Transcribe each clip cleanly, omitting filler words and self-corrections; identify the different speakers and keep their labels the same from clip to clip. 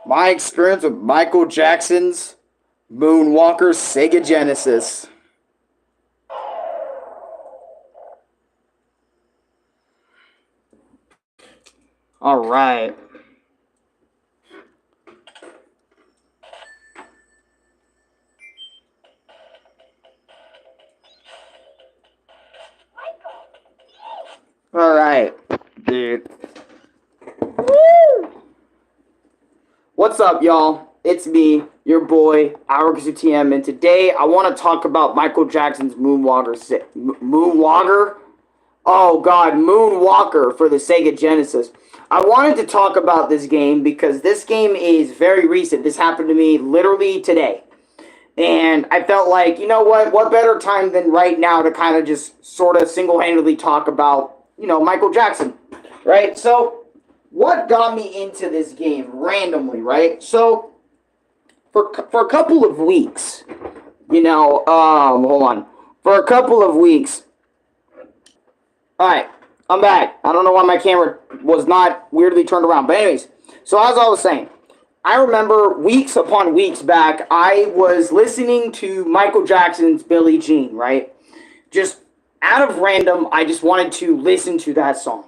Speaker 1: My experience with Michael Jackson's MoonWalkeR Sega Genesis. All right. All right, dude. Woo! What's up, y'all? It's me, your boy, Arekkusu TM, and today I want to talk about Michael Jackson's MoonWalkeR. MoonWalkeR? Oh God, MoonWalkeR for the Sega Genesis. I wanted to talk about this game because this game is very recent. This happened to me literally today. And I felt like, you know what better time than right now to kind of just sort of single-handedly talk about, Michael Jackson, right? So, what got me into this game randomly, right? So, for a couple of weeks, hold on. For a couple of weeks, alright, I'm back. I don't know why my camera was not weirdly turned around. But anyways, so as I was saying, I remember weeks upon weeks back, I was listening to Michael Jackson's Billie Jean, right? Just out of random, I just wanted to listen to that song.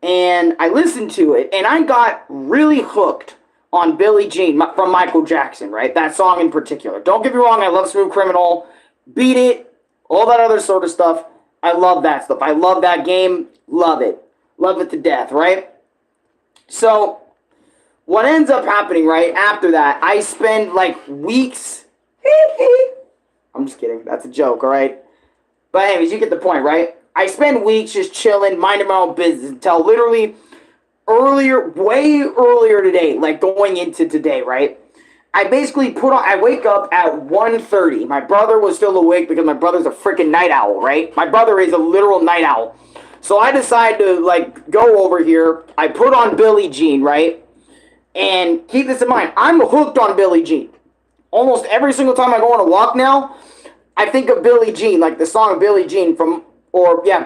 Speaker 1: And I listened to it, and I got really hooked on Billie Jean from Michael Jackson, right? That song in particular. Don't get me wrong, I love Smooth Criminal, Beat It, all that other sort of stuff. I love that stuff. I love that game. Love it. Love it to death, right? So, what ends up happening, right, after that, I spend, like, weeks... I'm just kidding. That's a joke, all right? But anyways, you get the point, right? I spend weeks just chilling, minding my own business until literally way earlier today, like going into today, right? I basically I wake up at 1:30. My brother was still awake because my brother's a freaking night owl, right? My brother is a literal night owl. So I decide to, like, go over here. I put on Billie Jean, right? And keep this in mind, I'm hooked on Billie Jean. Almost every single time I go on a walk now, I think of Billie Jean, like the song Billie Jean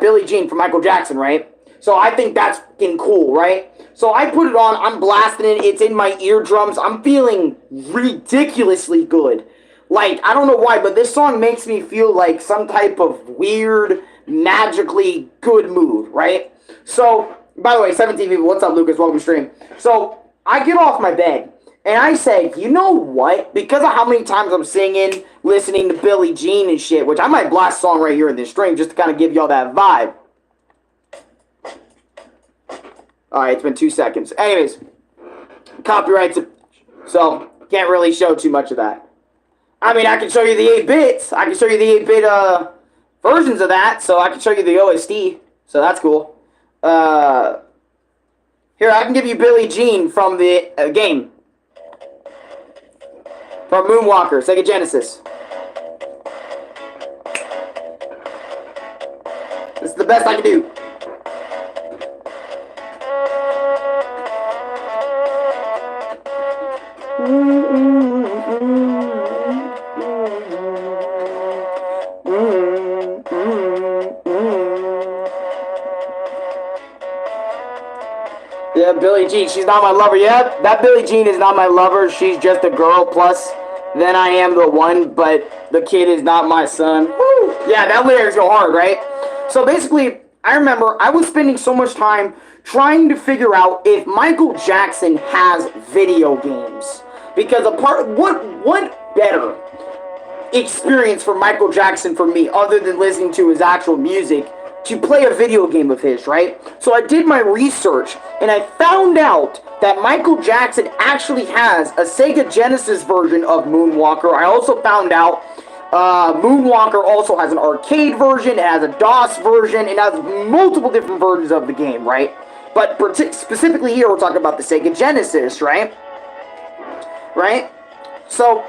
Speaker 1: Billie Jean from Michael Jackson, right? So I think that's fucking cool, right? So I put it on, I'm blasting it, it's in my eardrums, I'm feeling ridiculously good. Like, I don't know why, but this song makes me feel like some type of weird, magically good mood, right? So, by the way, 17 people, what's up, Lucas? Welcome to stream. So, I get off my bed, and I say, you know what? Because of how many times I'm singing, listening to Billie Jean and shit, which I might blast a song right here in this stream just to kind of give y'all that vibe. Alright, it's been 2 seconds. Anyways, copyrights, so can't really show too much of that. I mean, I can show you the 8 bits. I can show you the 8-bit versions of that, so I can show you the OST. So that's cool. Here, I can give you Billie Jean from the game. From MoonWalkeR, Sega Genesis. This is the best I can do. Yeah, Billie Jean, she's not my lover. Yeah, that Billie Jean is not my lover. She's just a girl. Plus, then I am the one, but the kid is not my son. Woo! Yeah, that lyrics go hard, right? So basically, I remember I was spending so much time trying to figure out if Michael Jackson has video games. Because what better experience for Michael Jackson for me, other than listening to his actual music, to play a video game of his, right? So I did my research, and I found out that Michael Jackson actually has a Sega Genesis version of MoonWalkeR. I also found out MoonWalkeR also has an arcade version, it has a DOS version, it has multiple different versions of the game, right? But specifically here, we're talking about the Sega Genesis, right? Right? So,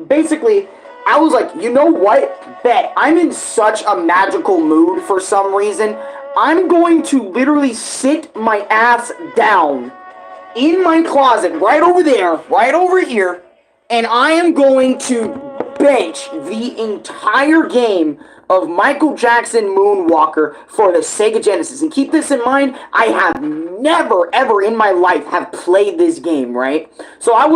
Speaker 1: basically, I was like, you know what? Bet. I'm in such a magical mood for some reason. I'm going to literally sit my ass down in my closet, right over there, right over here, and I am going to bench the entire game of Michael Jackson MoonWalkeR for the Sega Genesis. And keep this in mind, I have never ever in my life have played this game, right? So I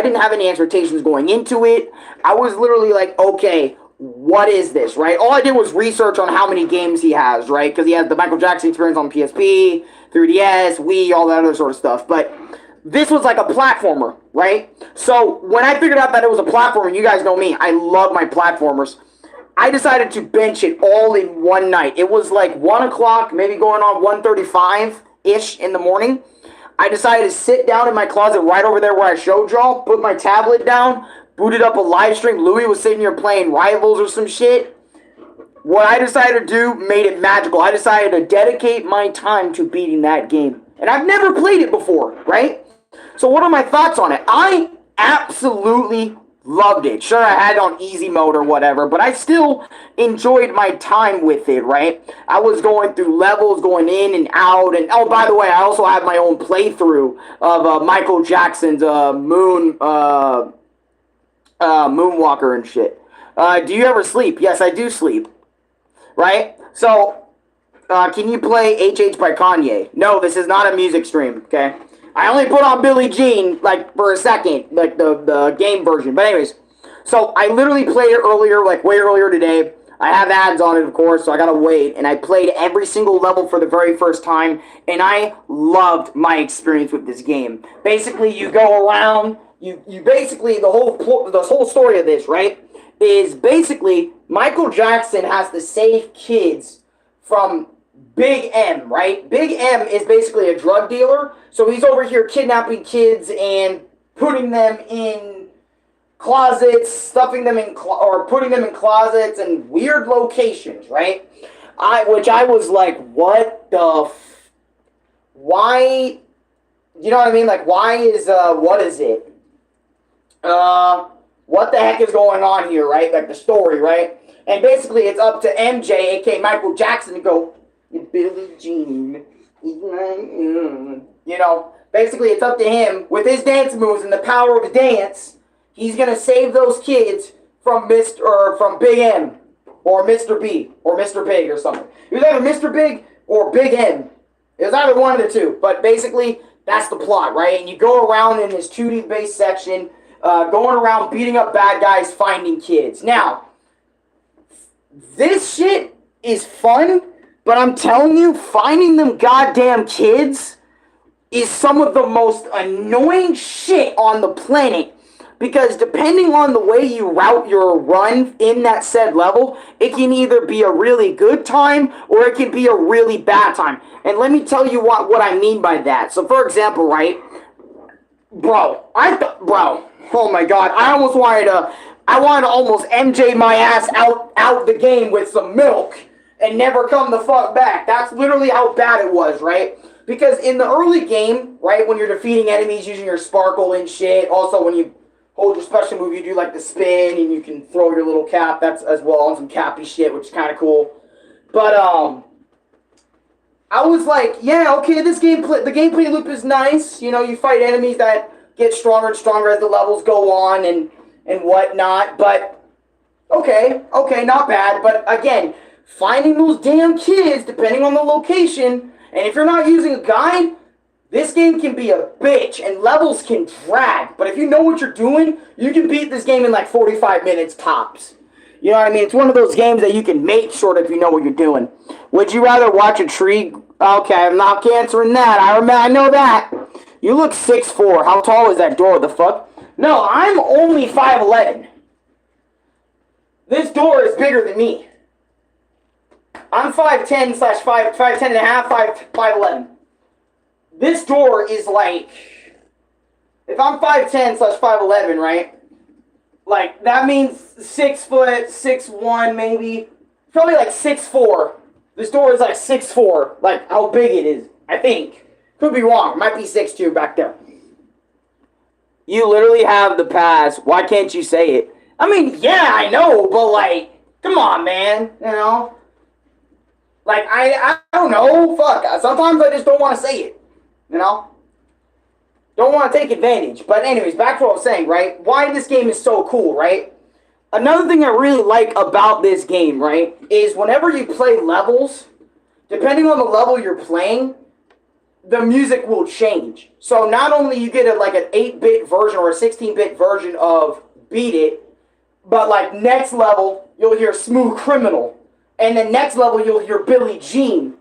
Speaker 1: didn't have any expectations going into it. I was literally like, okay, what is this, right? All I did was research on how many games he has, right? Because he has the Michael Jackson Experience on PSP, 3DS, Wii, all that other sort of stuff. But this was like a platformer, right? So when I figured out that it was a platformer, you guys know me, I love my platformers. I decided to bench it all in one night. It was like 1 o'clock, maybe going on 1:35-ish in the morning. I decided to sit down in my closet right over there where I showed y'all, put my tablet down, booted up a live stream. Louis was sitting here playing Rivals or some shit. What I decided to do made it magical. I decided to dedicate my time to beating that game. And I've never played it before, right? So what are my thoughts on it? I absolutely loved it. Sure, I had it on easy mode or whatever, but I still enjoyed my time with it, right? I was going through levels, going in and out, and oh, by the way, I also had my own playthrough of Michael Jackson's MoonWalkeR and shit. Do you ever sleep? Yes, I do sleep. Right? So, can you play HH by Kanye? No, this is not a music stream, okay? I only put on Billie Jean, like, for a second, like, the game version. But anyways, so I literally played it earlier, like, way earlier today. I have ads on it, of course, so I gotta wait. And I played every single level for the very first time, and I loved my experience with this game. Basically, you go around, you basically, the whole story of this, right, is basically Michael Jackson has to save kids from Big M, right? Big M is basically a drug dealer, so he's over here kidnapping kids and putting them in closets, stuffing them in, or putting them in closets and weird locations, right? Which I was like, what the why, you know what I mean? Like, why is, what is it? What the heck is going on here, right? Like, the story, right? And basically, it's up to MJ, aka Michael Jackson, to go, Billie Jean, you know, basically, it's up to him, with his dance moves and the power of dance, he's gonna save those kids from from Big M, or Mr. B, or Mr. Big, or something. It was either Mr. Big or Big M. It was either one of the two, but basically, that's the plot, right? And you go around in this 2D-based section, going around beating up bad guys, finding kids. Now, this shit is fun, but I'm telling you, finding them goddamn kids is some of the most annoying shit on the planet. Because depending on the way you route your run in that said level, it can either be a really good time or it can be a really bad time. And let me tell you what I mean by that. So for example, right, bro, oh my god, I wanted to almost MJ my ass out the game with some milk and never come the fuck back. That's literally how bad it was, right? Because in the early game, right, when you're defeating enemies using your sparkle and shit, also when you hold your special move, you do like the spin and you can throw your little cap, that's as well on some cappy shit, which is kind of cool. But, I was like, yeah, okay, the gameplay loop is nice. You know, you fight enemies that get stronger and stronger as the levels go on and whatnot, but okay, not bad. But again, finding those damn kids, depending on the location, and if you're not using a guide, this game can be a bitch, and levels can drag. But if you know what you're doing, you can beat this game in like 45 minutes tops. You know what I mean? It's one of those games that you can make short if you know what you're doing. Would you rather watch a tree? Okay, I'm not answering that. I know that. You look 6'4". How tall is that door? The fuck? No, I'm only 5'11". This door is bigger than me. I'm 5'10 / 5'10 and a half, 5'11". This door is like, if I'm 5'10 / 5'11", right? Like, that means 6 foot, 6'1", maybe. Probably like 6'4". This door is like 6'4", like how big it is, I think. Could be wrong. Might be 6'2" back there. You literally have the pass. Why can't you say it? I mean, yeah, I know, but like, come on, man. You know? Like, I don't know. Fuck. Sometimes I just don't want to say it. You know? Don't want to take advantage. But anyways, back to what I was saying, right? Why this game is so cool, right? Another thing I really like about this game, right, is whenever you play levels, depending on the level you're playing, the music will change. So not only you get like an 8-bit version or a 16-bit version of Beat It, but like next level, you'll hear Smooth Criminal. And then next level, you'll hear Billie Jean.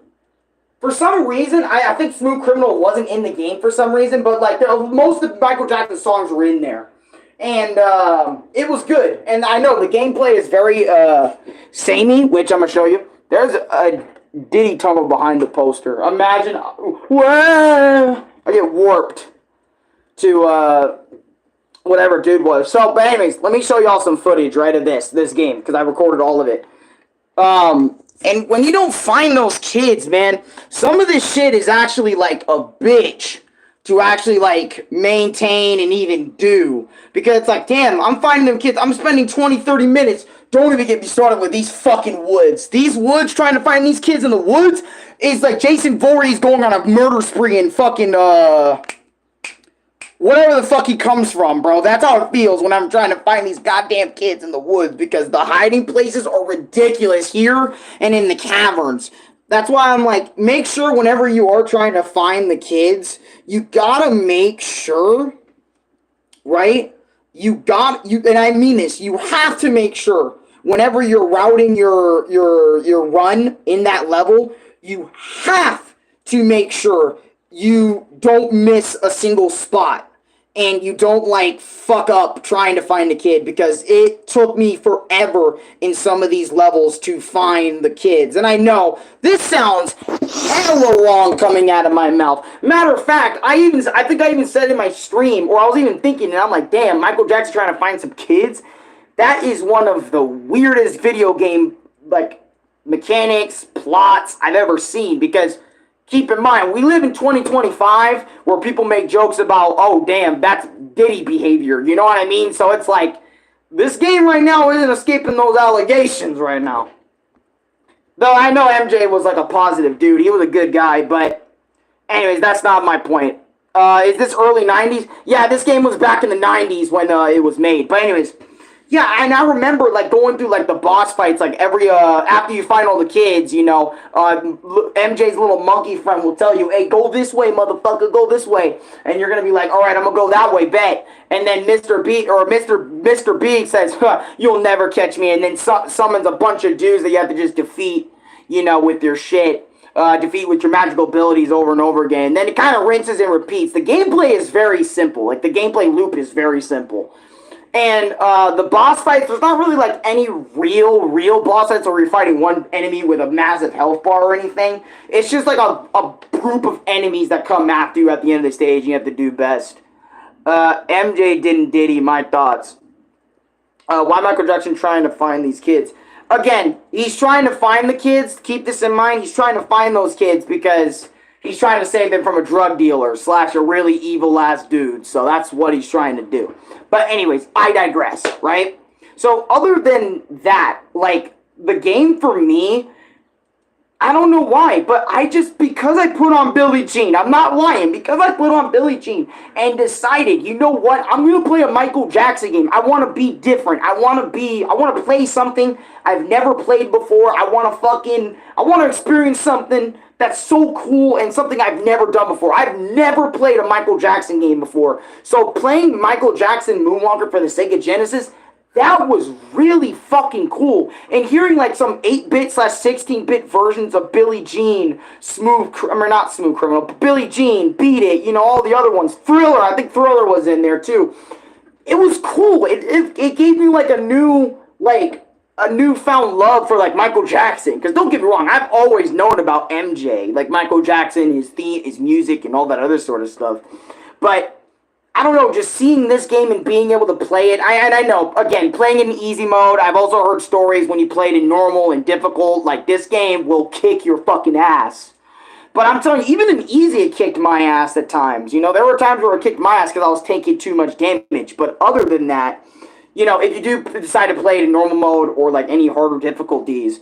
Speaker 1: For some reason, I think Smooth Criminal wasn't in the game for some reason, but like most of Michael Jackson's songs were in there. And it was good. And I know the gameplay is very samey, which I'm going to show you. There's a Diddy tunnel behind the poster. Imagine, whoa, I get warped to whatever dude was. So, but anyways, let me show y'all some footage, right, of this game, because I recorded all of it. And when you don't find those kids, man, some of this shit is actually like a bitch to actually like maintain and even do. Because it's like, damn, I'm finding them kids. I'm spending 20, 30 minutes. Don't even get me started with these fucking woods. These woods, trying to find these kids in the woods is like Jason Voorhees going on a murder spree in fucking, whatever the fuck he comes from, bro. That's how it feels when I'm trying to find these goddamn kids in the woods, because the hiding places are ridiculous here and in the caverns. That's why I'm like, make sure whenever you are trying to find the kids, you gotta make sure, right? And I mean this, you have to make sure whenever you're routing your run in that level, you have to make sure you don't miss a single spot. And you don't, like, fuck up trying to find the kid, because it took me forever in some of these levels to find the kids. And I know, this sounds hella wrong coming out of my mouth. Matter of fact, I think I even said in my stream, or I was even thinking, and I'm like, damn, Michael Jackson trying to find some kids? That is one of the weirdest video game, like, mechanics, plots I've ever seen, because keep in mind, we live in 2025 where people make jokes about, oh, damn, that's Diddy behavior. You know what I mean? So it's like, this game right now isn't escaping those allegations right now. Though I know MJ was like a positive dude. He was a good guy, but anyways, that's not my point. Is this early 90s? Yeah, this game was back in the 90s when it was made. But anyways, yeah, and I remember, like, going through, like, the boss fights, like, every, after you find all the kids, you know, MJ's little monkey friend will tell you, hey, go this way, motherfucker, go this way, and you're gonna be like, all right, I'm gonna go that way, bet, and then Mr. B says, huh, you'll never catch me, and then summons a bunch of dudes that you have to just defeat, you know, with your shit, defeat with your magical abilities over and over again, and then it kind of rinses and repeats. The gameplay is very simple, like, the gameplay loop is very simple. And the boss fights, there's not really like any real boss fights where you're fighting one enemy with a massive health bar or anything. It's just like a group of enemies that come after you at the end of the stage and you have to do best. MJ didn't Diddy, my thoughts. Why Michael Jackson trying to find these kids? Again, he's trying to find the kids. Keep this in mind. He's trying to find those kids because he's trying to save them from a drug dealer / a really evil ass dude. So that's what he's trying to do. But anyways, I digress, right? So other than that, like, the game for me, I don't know why, but because I put on Billie Jean, I'm not lying, because I put on Billie Jean and decided, you know what, I'm going to play a Michael Jackson game. I want to be different. I want to play something I've never played before. I want to experience something that's so cool and something I've never done before. I've never played a Michael Jackson game before. So playing Michael Jackson MoonWalkeR for the Sega Genesis, that was really fucking cool. And hearing like some 8-bit / 16-bit versions of Billie Jean, not Smooth Criminal, but Billie Jean, Beat It, you know, all the other ones. Thriller, I think Thriller was in there too. It was cool. It gave me like a newfound love for like Michael Jackson. Because don't get me wrong, I've always known about MJ, like Michael Jackson, his theme, his music, and all that other sort of stuff. But I don't know, just seeing this game and being able to play it, I know, again, playing it in easy mode, I've also heard stories when you play it in normal and difficult, like, this game will kick your fucking ass. But I'm telling you, even in easy, it kicked my ass at times. You know, there were times where it kicked my ass because I was taking too much damage. But other than that, you know, if you do decide to play it in normal mode or, like, any harder difficulties,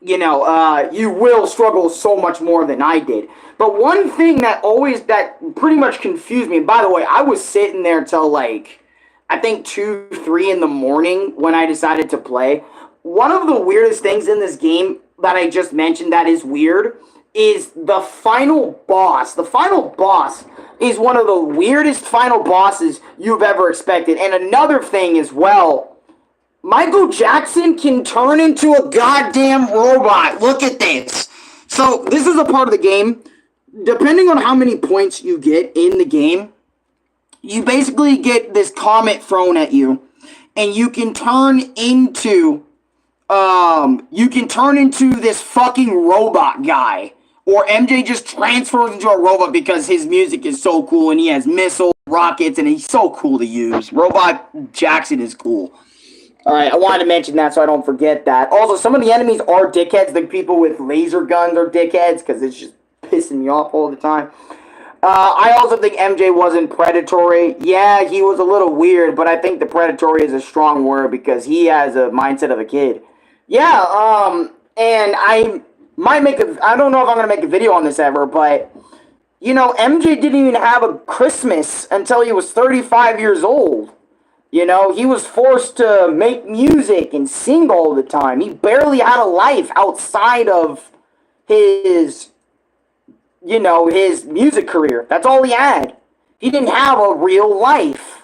Speaker 1: you will struggle so much more than I did. But one thing that pretty much confused me, and by the way, I was sitting there till like, I think 2, 3 in the morning when I decided to play. One of the weirdest things in this game that I just mentioned that is weird is the final boss. The final boss is one of the weirdest final bosses you've ever expected. And another thing as well, Michael Jackson can turn into a goddamn robot. Look at this. So this is a part of the game. Depending on how many points you get in the game, you basically get this comet thrown at you, and you can turn into this fucking robot guy. Or MJ just transfers into a robot because his music is so cool and he has missiles, rockets, and he's so cool to use. Robot Jackson is cool. Alright, I wanted to mention that so I don't forget that. Also, some of the enemies are dickheads. The people with laser guns are dickheads because it's just pissing me off all the time. I also think MJ wasn't predatory. Yeah, he was a little weird, but I think the predatory is a strong word because he has a mindset of a kid. Yeah, and I don't know if I'm going to make a video on this ever, but, you know, MJ didn't even have a Christmas until he was 35 years old. You know, he was forced to make music and sing all the time. He barely had a life outside of his, you know, his music career. That's all he had. He didn't have a real life.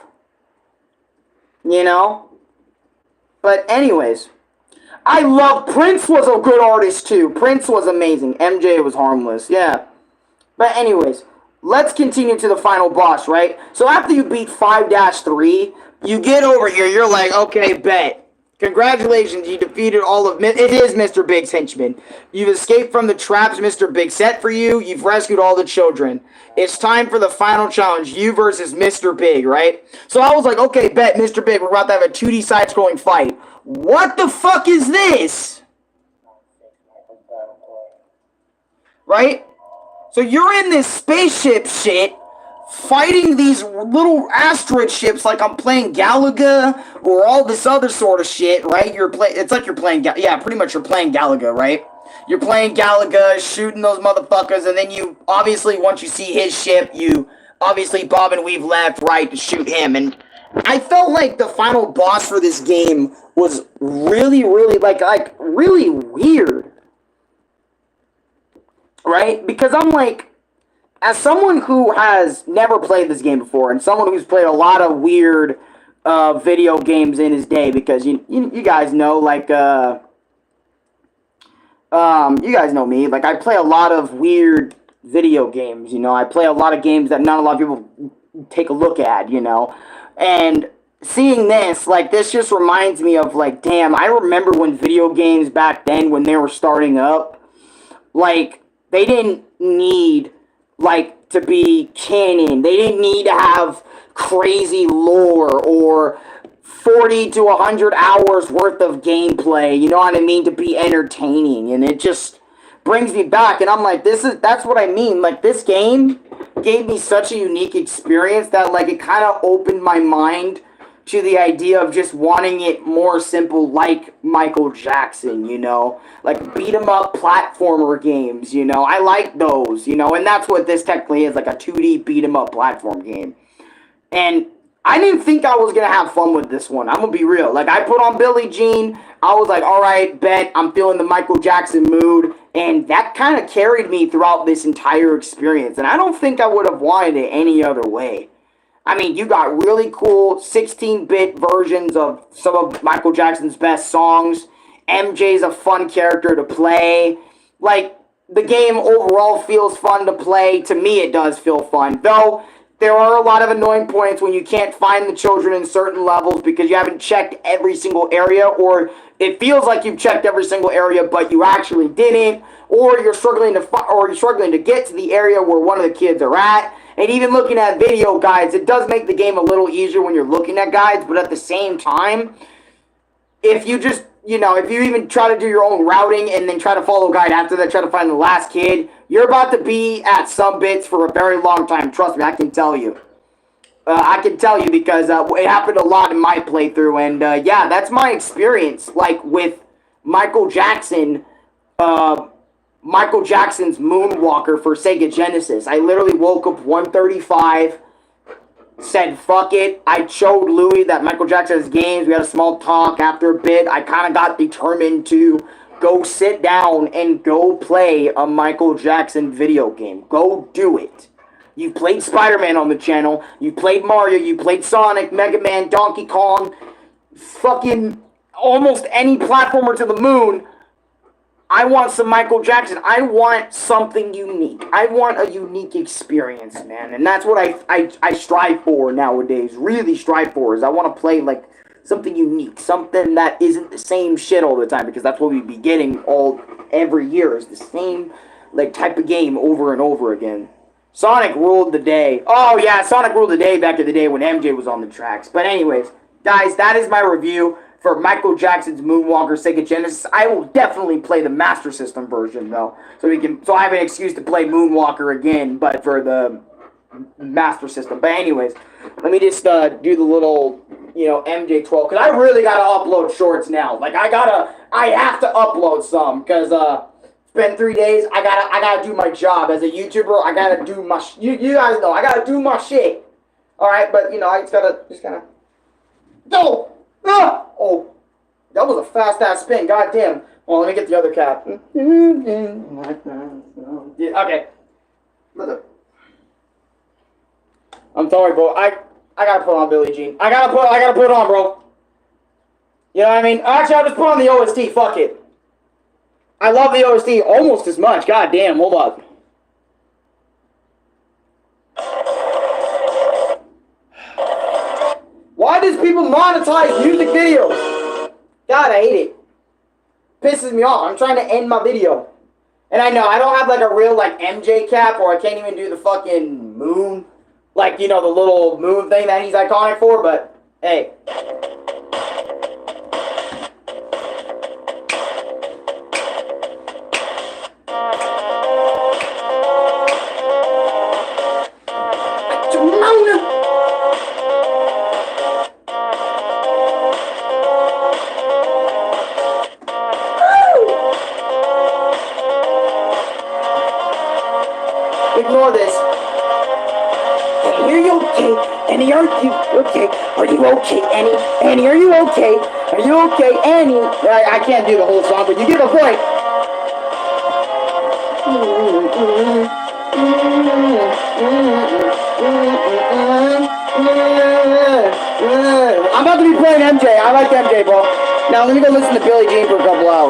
Speaker 1: You know? But anyways, I love Prince was a good artist too. Prince was amazing. MJ was harmless. Yeah. But anyways, let's continue to the final boss, right? So after you beat 5-3, you get over here, you're like, okay, bet. Congratulations, you defeated all of... It is Mr. Big's henchmen. You've escaped from the traps Mr. Big set for you. You've rescued all the children. It's time for the final challenge. You versus Mr. Big, right? So I was like, okay, bet, Mr. Big, we're about to have a 2D side-scrolling fight. What the fuck is this? Right? So you're in this spaceship shit, fighting these little asteroid ships like I'm playing Galaga or all this other sort of shit, right? It's like you're playing, yeah, pretty much you're playing Galaga, right? You're playing Galaga, shooting those motherfuckers, and then you, obviously, once you see his ship, you obviously bob and weave left, right to shoot him, and I felt like the final boss for this game was really, really, like really weird, right? Because I'm like, as someone who has never played this game before, and someone who's played a lot of weird video games in his day, because you guys know, like, you guys know me, like, I play a lot of weird video games, you know, I play a lot of games that not a lot of people take a look at, you know, and seeing this, like, this just reminds me of, like, damn, I remember when video games back then, when they were starting up, like, they didn't need, like, to be canon. They didn't need to have crazy lore or 40 to 100 hours worth of gameplay, you know what I mean, to be entertaining. And it just brings me back, and I'm like, that's what I mean. Like, this game gave me such a unique experience that, like, it kind of opened my mind to the idea of just wanting it more simple, like Michael Jackson, you know, like beat-em-up platformer games, you know, I like those, you know, and that's what this technically is, like a 2D beat-em-up platform game. And I didn't think I was going to have fun with this one, I'm going to be real. Like, I put on Billie Jean, I was like, alright, bet, I'm feeling the Michael Jackson mood, and that kind of carried me throughout this entire experience, and I don't think I would have wanted it any other way. I mean, you got really cool 16-bit versions of some of Michael Jackson's best songs. MJ's a fun character to play. Like, the game overall feels fun to play. To me, it does feel fun. Though, there are a lot of annoying points when you can't find the children in certain levels because you haven't checked every single area, or it feels like you've checked every single area, but you actually didn't, or you're struggling to get to the area where one of the kids are at. And even looking at video guides, it does make the game a little easier when you're looking at guides, but at the same time, if you just, you know, if you even try to do your own routing and then try to follow a guide after that, try to find the last kid, you're about to be at some bits for a very long time. Trust me, I can tell you. I can tell you because it happened a lot in my playthrough, and yeah, that's my experience, like, with Michael Jackson, Michael Jackson's MoonWalkeR for Sega Genesis. I literally woke up 1:35, said, fuck it. I showed Louis that Michael Jackson has games. We had a small talk. After a bit, I kind of got determined to go sit down and go play a Michael Jackson video game. Go do it. You played Spider-Man on the channel. You played Mario. You played Sonic, Mega Man, Donkey Kong. Fucking almost any platformer to the moon. I want some Michael Jackson. I want something unique. I want a unique experience, man. And that's what I strive for nowadays. Really strive for is I want to play like something unique. Something that isn't the same shit all the time. Because that's what we'd be getting every year. Is the same like type of game over and over again. Sonic ruled the day. Oh yeah, Sonic ruled the day back in the day when MJ was on the tracks. But anyways, guys, that is my review for Michael Jackson's MoonWalkeR Sega Genesis. I will definitely play the Master System version though, so I have an excuse to play MoonWalkeR again, but for the Master System. But anyways, let me just do the little, MJ12, because I really gotta upload shorts now. Like I have to upload some because it's been 3 days. I gotta do my job as a YouTuber. I gotta do my you guys know I gotta do my shit. All right, but I just gotta go. Oh, that was a fast-ass spin. God damn. Well, let me get the other cap. Okay. I'm sorry, bro. I gotta put on Billie Jean. I gotta put it on, bro. You know what I mean? Actually, I'll just put on the OST. Fuck it. I love the OST almost as much. God damn. Hold up. Why does people monetize music videos? God, I hate it. Pisses me off. I'm trying to end my video. And I know, I don't have like a real like MJ cap, or I can't even do the fucking moon. Like, the little moon thing that he's iconic for, but hey. Ignore this. Annie, are you okay? Annie, are you okay? Are you okay, Annie? Annie, are you okay? Are you okay, Annie? I can't do the whole song, but you get the point. I'm about to be playing MJ. I like MJ, bro. Now let me go listen to Billie Jean for a couple hours.